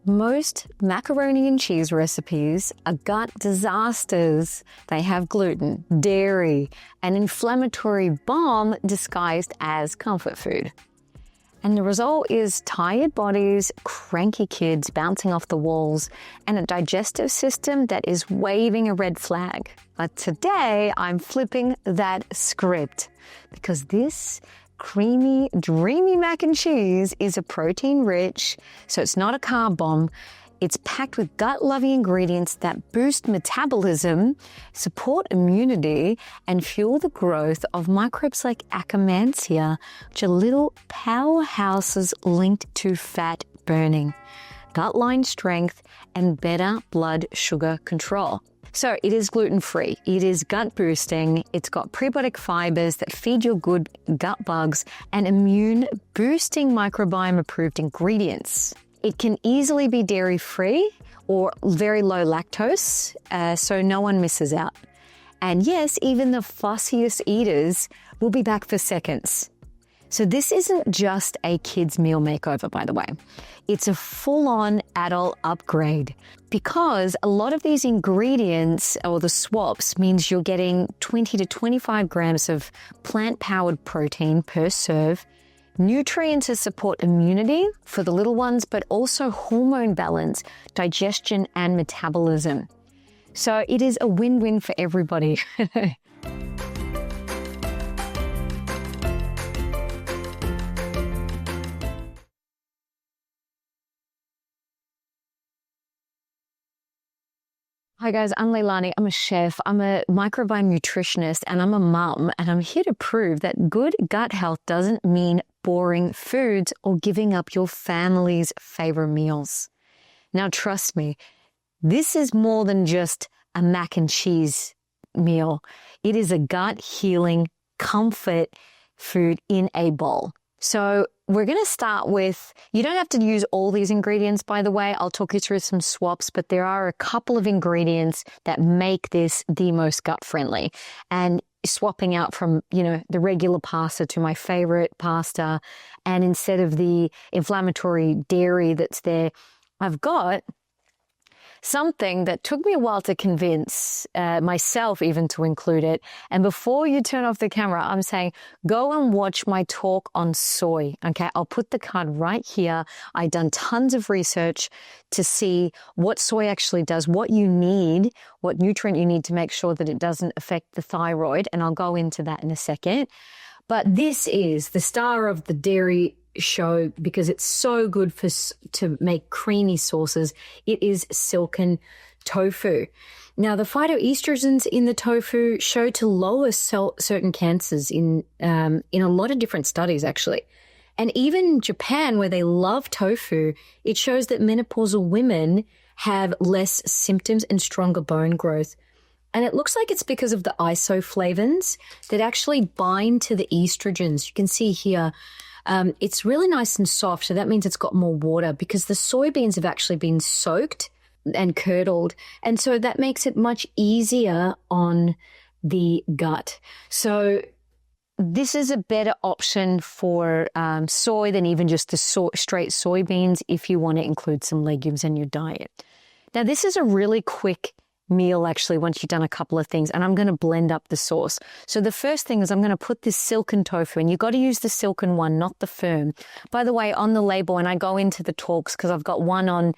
Most macaroni and cheese recipes are gut disasters. They have gluten, dairy, an inflammatory bomb disguised as comfort food. And the result is tired bodies, cranky kids bouncing off the walls, and a digestive system that is waving a red flag. But today, I'm flipping that script because this creamy, dreamy mac and cheese is a protein-rich, so it's not a carb bomb. It's packed with gut-loving ingredients that boost metabolism, support immunity, and fuel the growth of microbes like Akkermansia, which are little powerhouses linked to fat burning, gut line strength, and better blood sugar control. So it is gluten-free, it is gut-boosting, it's got prebiotic fibers that feed your good gut bugs, and immune-boosting microbiome-approved ingredients. It can easily be dairy-free or very low lactose, so no one misses out. And yes, even the fussiest eaters will be back for seconds. So this isn't just a kid's meal makeover, by the way. It's a full-on adult upgrade because a lot of these ingredients or the swaps means you're getting 20 to 25 grams of plant-powered protein per serve, nutrients to support immunity for the little ones, but also hormone balance, digestion, and metabolism. So it is a win-win for everybody. Hi guys, I'm Leilani. I'm a chef, I'm a microbiome nutritionist, and I'm a mum, and I'm here to prove that good gut health doesn't mean boring foods or giving up your family's favorite meals. Now trust me, this is more than just a mac and cheese meal. It is a gut healing comfort food in a bowl. So we're going to start with, you don't have to use all these ingredients, by the way. I'll talk you through some swaps, but there are a couple of ingredients that make this the most gut friendly. And swapping out from, the regular pasta to my favorite pasta, and instead of the inflammatory dairy that's there, I've got something that took me a while to convince myself even to include it. And before you turn off the camera, I'm saying, go and watch my talk on soy. Okay, I'll put the card right here. I've done tons of research to see what soy actually does, what you need, what nutrient you need to make sure that it doesn't affect the thyroid. And I'll go into that in a second. But this is the star of the dairy show because it's so good to make creamy sauces. It is silken tofu. Now, the phytoestrogens in the tofu show to lower certain cancers in a lot of different studies, actually. And even Japan, where they love tofu, it shows that menopausal women have less symptoms and stronger bone growth. And it looks like it's because of the isoflavones that actually bind to the estrogens. You can see here, it's really nice and soft, so that means it's got more water because the soybeans have actually been soaked and curdled, and so that makes it much easier on the gut. So this is a better option for soy than even just the straight soybeans if you want to include some legumes in your diet. Now, this is a really quick meal actually once you've done a couple of things, and I'm going to blend up the sauce. So the first thing is I'm going to put this silken tofu, and you've got to use the silken one, not the firm. By the way, on the label, and I go into the talks because I've got one on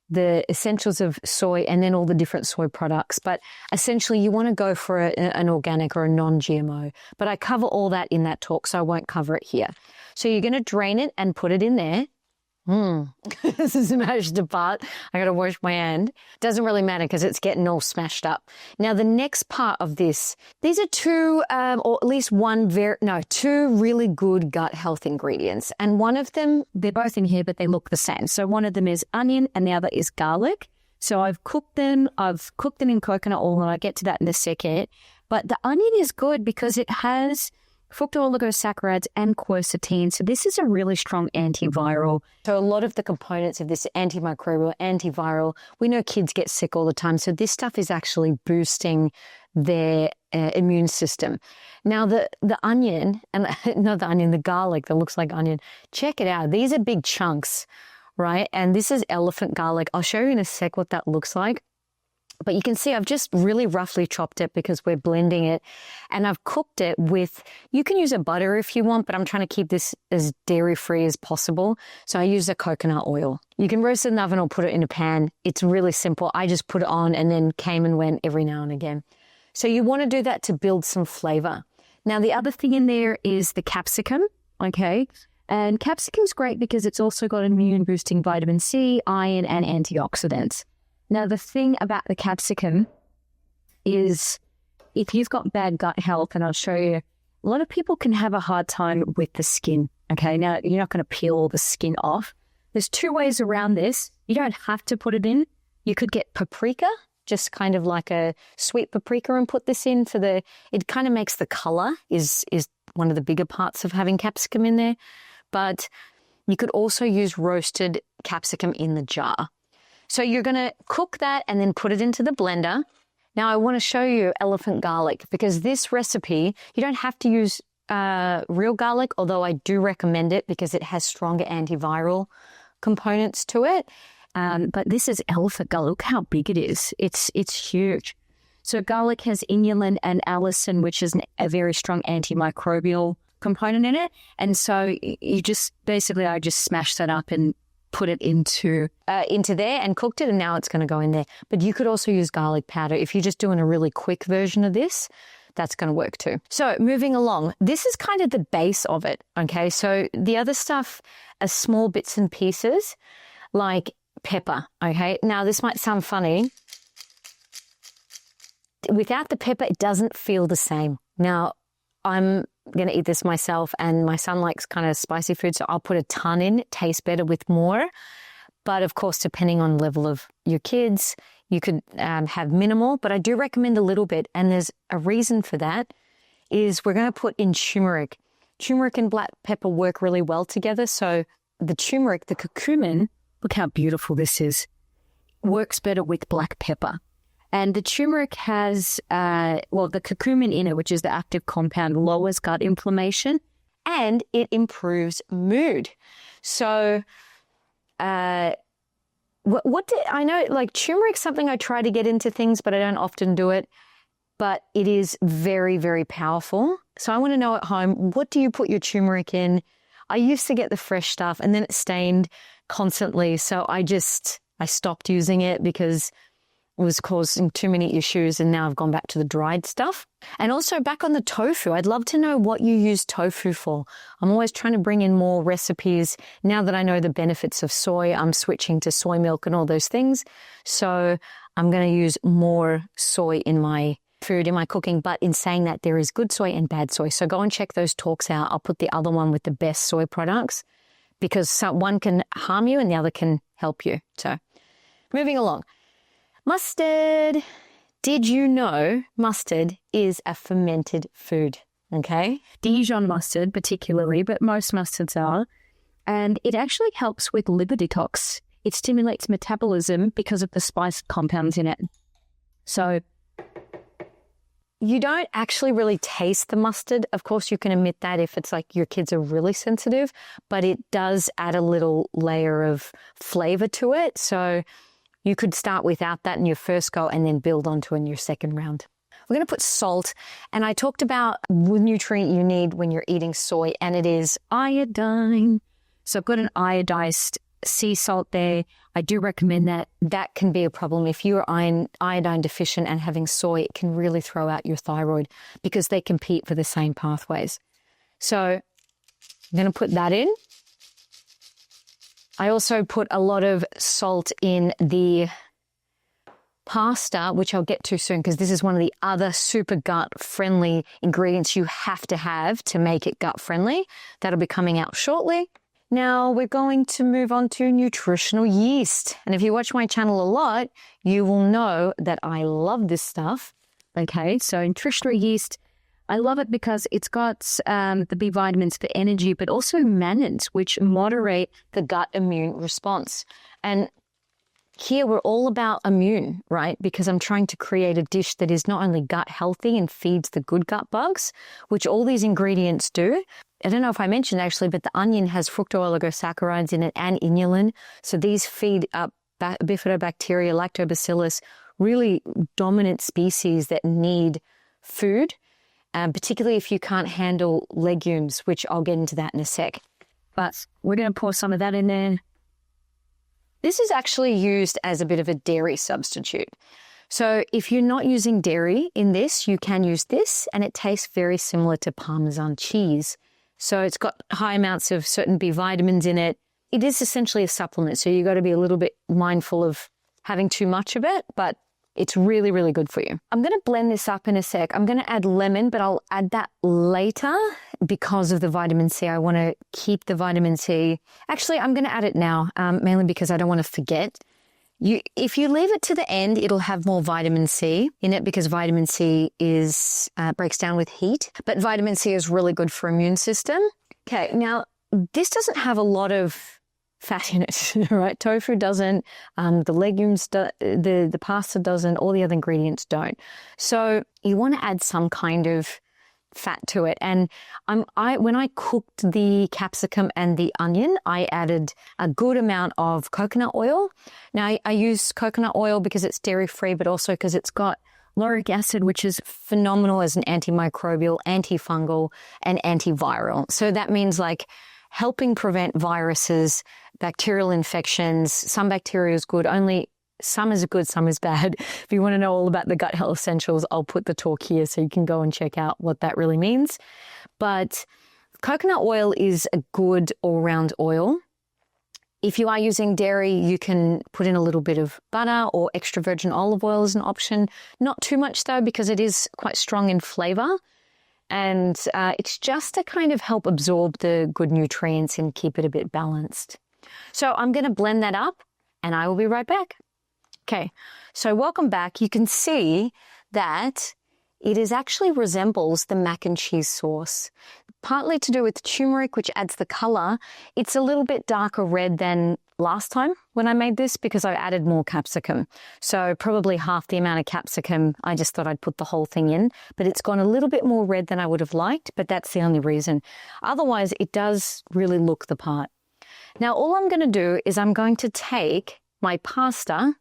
the essentials of soy and then all the different soy products, but essentially you want to go for an organic or a non-GMO, but I cover all that in that talk, so I won't cover it here. So you're going to drain it and put it in there. This is smashed apart. I got to wash my hand. Doesn't really matter because it's getting all smashed up. Now, the next part of this, these are two, or at least two really good gut health ingredients. And one of them, they're both in here, but they look the same. So one of them is onion and the other is garlic. So I've cooked them in coconut oil, and I'll get to that in a second. But the onion is good because it has fructooligosaccharides and quercetin. So this is a really strong antiviral. So a lot of the components of this antimicrobial, antiviral, we know kids get sick all the time. So this stuff is actually boosting their immune system. Now the onion, and not the onion, the garlic that looks like onion, check it out. These are big chunks right? And this is elephant garlic. I'll show you in a sec what that looks like. But you can see I've just really roughly chopped it because we're blending it. And I've cooked it with, you can use a butter if you want, but I'm trying to keep this as dairy-free as possible. So I use a coconut oil. You can roast it in the oven or put it in a pan. It's really simple. I just put it on and then came and went every now and again. So you want to do that to build some flavor. Now, the other thing in there is the capsicum, okay? And capsicum's great because it's also got immune-boosting vitamin C, iron, and antioxidants. Now, the thing about the capsicum is if you've got bad gut health, and I'll show you, a lot of people can have a hard time with the skin, okay? Now, you're not going to peel all the skin off. There's two ways around this. You don't have to put it in. You could get paprika, just kind of like a sweet paprika, and put this in for it kind of makes the color is one of the bigger parts of having capsicum in there. But you could also use roasted capsicum in the jar. So you're going to cook that and then put it into the blender. Now I want to show you elephant garlic because this recipe, you don't have to use real garlic, although I do recommend it because it has stronger antiviral components to it. But this is elephant garlic. Look how big it is. It's huge. So garlic has inulin and allicin, which is a very strong antimicrobial component in it. And so you just basically, I just smash that up and put it into there and cooked it, and now it's going to go in there. But you could also use garlic powder. If you're just doing a really quick version of this, that's going to work too. So moving along, this is kind of the base of it, okay? So the other stuff are small bits and pieces like pepper, okay? Now this might sound funny. Without the pepper, it doesn't feel the same. Now, I'm going to eat this myself, and my son likes kind of spicy food, so I'll put a ton in. It tastes better with more. But of course, depending on the level of your kids, you could have minimal, but I do recommend a little bit. And there's a reason for that is we're going to put in turmeric. Turmeric and black pepper work really well together. So the turmeric, the curcumin, look how beautiful this is, works better with black pepper. And the turmeric has, the curcumin in it, which is the active compound, lowers gut inflammation, and it improves mood. So I know, like turmeric's something I try to get into things, but I don't often do it. But it is very, very powerful. So I want to know at home, what do you put your turmeric in? I used to get the fresh stuff, and then it stained constantly. So I stopped using it because was causing too many issues, and now I've gone back to the dried stuff. And also back on the tofu, I'd love to know what you use tofu for. I'm always trying to bring in more recipes. Now that I know the benefits of soy, I'm switching to soy milk and all those things. So I'm going to use more soy in my food, in my cooking. But in saying that, there is good soy and bad soy. So go and check those talks out. I'll put the other one with the best soy products because one can harm you and the other can help you. So moving along. Mustard. Did you know mustard is a fermented food? Okay. Dijon mustard particularly, but most mustards are. And it actually helps with liver detox. It stimulates metabolism because of the spice compounds in it. So you don't actually really taste the mustard. Of course, you can omit that if it's like your kids are really sensitive, but it does add a little layer of flavor to it. So you could start without that in your first go and then build onto it in your second round. We're going to put salt, and I talked about the nutrient you need when you're eating soy, and it is iodine. So I've got an iodized sea salt there. I do recommend that. That can be a problem. If you're iodine deficient and having soy, it can really throw out your thyroid because they compete for the same pathways. So I'm going to put that in. I also put a lot of salt in the pasta, which I'll get to soon because this is one of the other super gut-friendly ingredients you have to make it gut-friendly. That'll be coming out shortly. Now we're going to move on to nutritional yeast. And if you watch my channel a lot, you will know that I love this stuff. Okay, so nutritional yeast, I love it because it's got the B vitamins for energy, but also mannans, which moderate the gut immune response. And here we're all about immune, right? Because I'm trying to create a dish that is not only gut healthy and feeds the good gut bugs, which all these ingredients do. I don't know if I mentioned actually, but the onion has fructooligosaccharides in it and inulin. So these feed up bifidobacteria, lactobacillus, really dominant species that need food, particularly if you can't handle legumes, which I'll get into that in a sec. But we're going to pour some of that in there. This is actually used as a bit of a dairy substitute. So if you're not using dairy in this, you can use this, and it tastes very similar to Parmesan cheese. So it's got high amounts of certain B vitamins in it. It is essentially a supplement, so you've got to be a little bit mindful of having too much of it, but it's really, really good for you. I'm going to blend this up in a sec. I'm going to add lemon, but I'll add that later because of the vitamin C. I want to keep the vitamin C. Actually, I'm going to add it now, mainly because I don't want to forget. If you leave it to the end, it'll have more vitamin C in it because vitamin C breaks down with heat. But vitamin C is really good for immune system. Okay, now this doesn't have a lot of fat in it, right? Tofu doesn't, the legumes, the pasta doesn't, all the other ingredients don't. So you want to add some kind of fat to it. And when I cooked the capsicum and the onion, I added a good amount of coconut oil. Now I use coconut oil because it's dairy-free, but also because it's got lauric acid, which is phenomenal as an antimicrobial, antifungal, and antiviral. So that means like helping prevent viruses, bacterial infections. Some bacteria is good, only some is good, some is bad. If you want to know all about the gut health essentials, I'll put the talk here so you can go and check out what that really means. But coconut oil is a good all-round oil. If you are using dairy, you can put in a little bit of butter, or extra virgin olive oil is an option. Not too much though, because it is quite strong in flavor. And it's just to kind of help absorb the good nutrients and keep it a bit balanced. So I'm going to blend that up and I will be right back. Okay, so welcome back. You can see that it actually resembles the mac and cheese sauce. Partly to do with turmeric, which adds the color. It's a little bit darker red than last time when I made this because I added more capsicum. So probably half the amount of capsicum, I just thought I'd put the whole thing in, but it's gone a little bit more red than I would have liked, but that's the only reason. Otherwise, it does really look the part. Now, all I'm going to do is I'm going to take my pasta.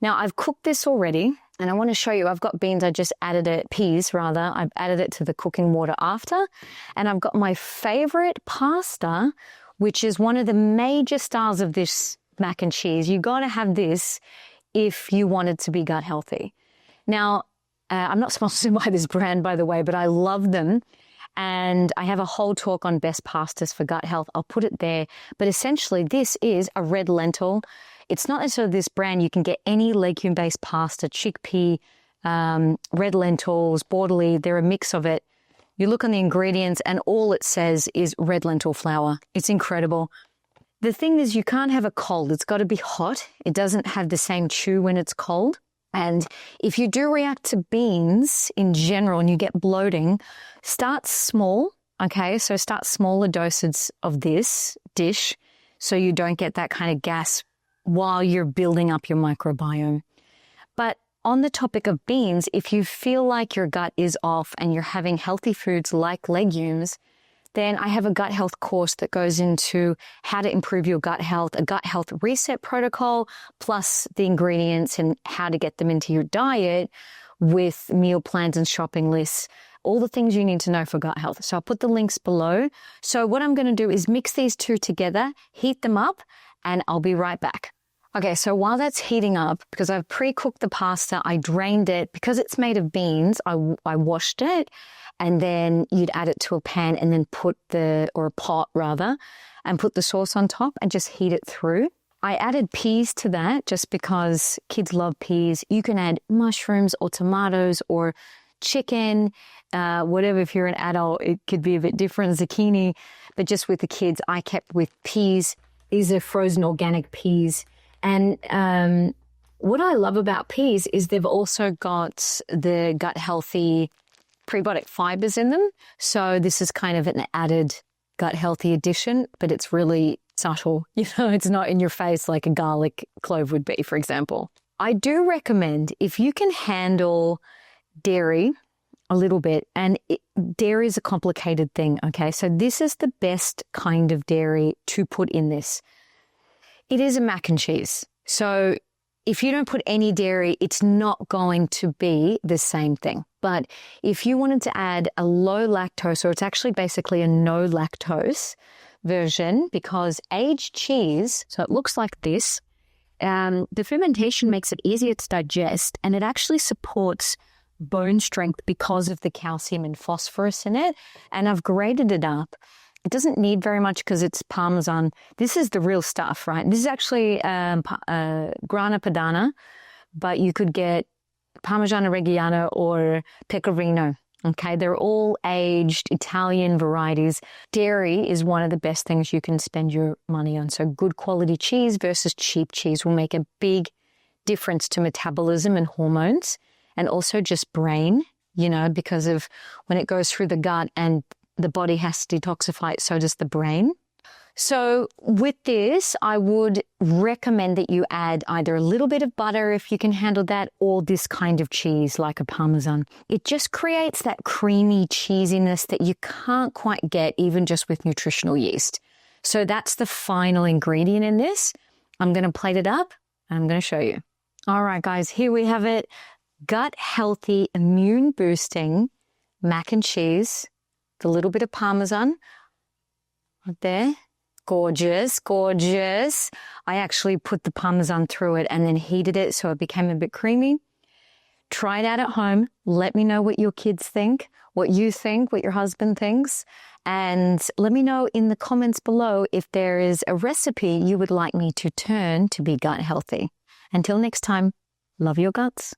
Now, I've cooked this already, and I want to show you, I've got beans, I just added it, peas rather, I've added it to the cooking water after, and I've got my favorite pasta, which is one of the major stars of this mac and cheese. You got to have this if you want it to be gut healthy. Now, I'm not sponsored by this brand, by the way, but I love them. And I have a whole talk on best pastas for gut health. I'll put it there. But essentially, this is a red lentil. It's not necessarily this brand. You can get any legume-based pasta, chickpea, red lentils, borderly. They're a mix of it. You look on the ingredients and all it says is red lentil flour. It's incredible. The thing is, you can't have it cold. It's got to be hot. It doesn't have the same chew when it's cold. And if you do react to beans in general and you get bloating, start small, okay? So start smaller doses of this dish so you don't get that kind of gas while you're building up your microbiome. But on the topic of beans, if you feel like your gut is off and you're having healthy foods like legumes, then I have a gut health course that goes into how to improve your gut health, a gut health reset protocol, plus the ingredients and how to get them into your diet with meal plans and shopping lists, all the things you need to know for gut health. So I'll put the links below. So what I'm going to do is mix these two together, heat them up, and I'll be right back. Okay, so while that's heating up, because I've pre-cooked the pasta, I drained it. Because it's made of beans, I washed it, and then you'd add it to a pan and then or a pot rather, and put the sauce on top and just heat it through. I added peas to that just because kids love peas. You can add mushrooms or tomatoes or chicken, whatever. If you're an adult, it could be a bit different, zucchini, but just with the kids, I kept with peas. These are frozen organic peas. And what I love about peas is they've also got the gut healthy prebiotic fibers in them. So this is kind of an added gut healthy addition, but it's really subtle. It's not in your face like a garlic clove would be, for example. I do recommend if you can handle dairy a little bit, and dairy is a complicated thing, okay? So this is the best kind of dairy to put in this. It is a mac and cheese. So if you don't put any dairy, it's not going to be the same thing. But if you wanted to add a low lactose, or it's actually basically a no lactose version, because aged cheese, so it looks like this, the fermentation makes it easier to digest, and it actually supports bone strength because of the calcium and phosphorus in it. And I've grated it up. It doesn't need very much because it's Parmesan. This is the real stuff, right? This is actually Grana Padano, but you could get Parmigiano Reggiano or Pecorino. Okay, they're all aged Italian varieties. Dairy is one of the best things you can spend your money on. So good quality cheese versus cheap cheese will make a big difference to metabolism and hormones, and also just brain, because of when it goes through the gut and the body has to detoxify it, so does the brain. So with this, I would recommend that you add either a little bit of butter if you can handle that, or this kind of cheese like a Parmesan. It just creates that creamy cheesiness that you can't quite get even just with nutritional yeast. So that's the final ingredient in this. I'm going to plate it up and I'm going to show you. All right, guys, here we have it. Gut healthy, immune boosting mac and cheese, the little bit of Parmesan right there. Gorgeous, gorgeous. I actually put the Parmesan through it and then heated it so it became a bit creamy. Try it out at home. Let me know what your kids think, what you think, what your husband thinks. And let me know in the comments below if there is a recipe you would like me to turn to be gut healthy. Until next time, love your guts.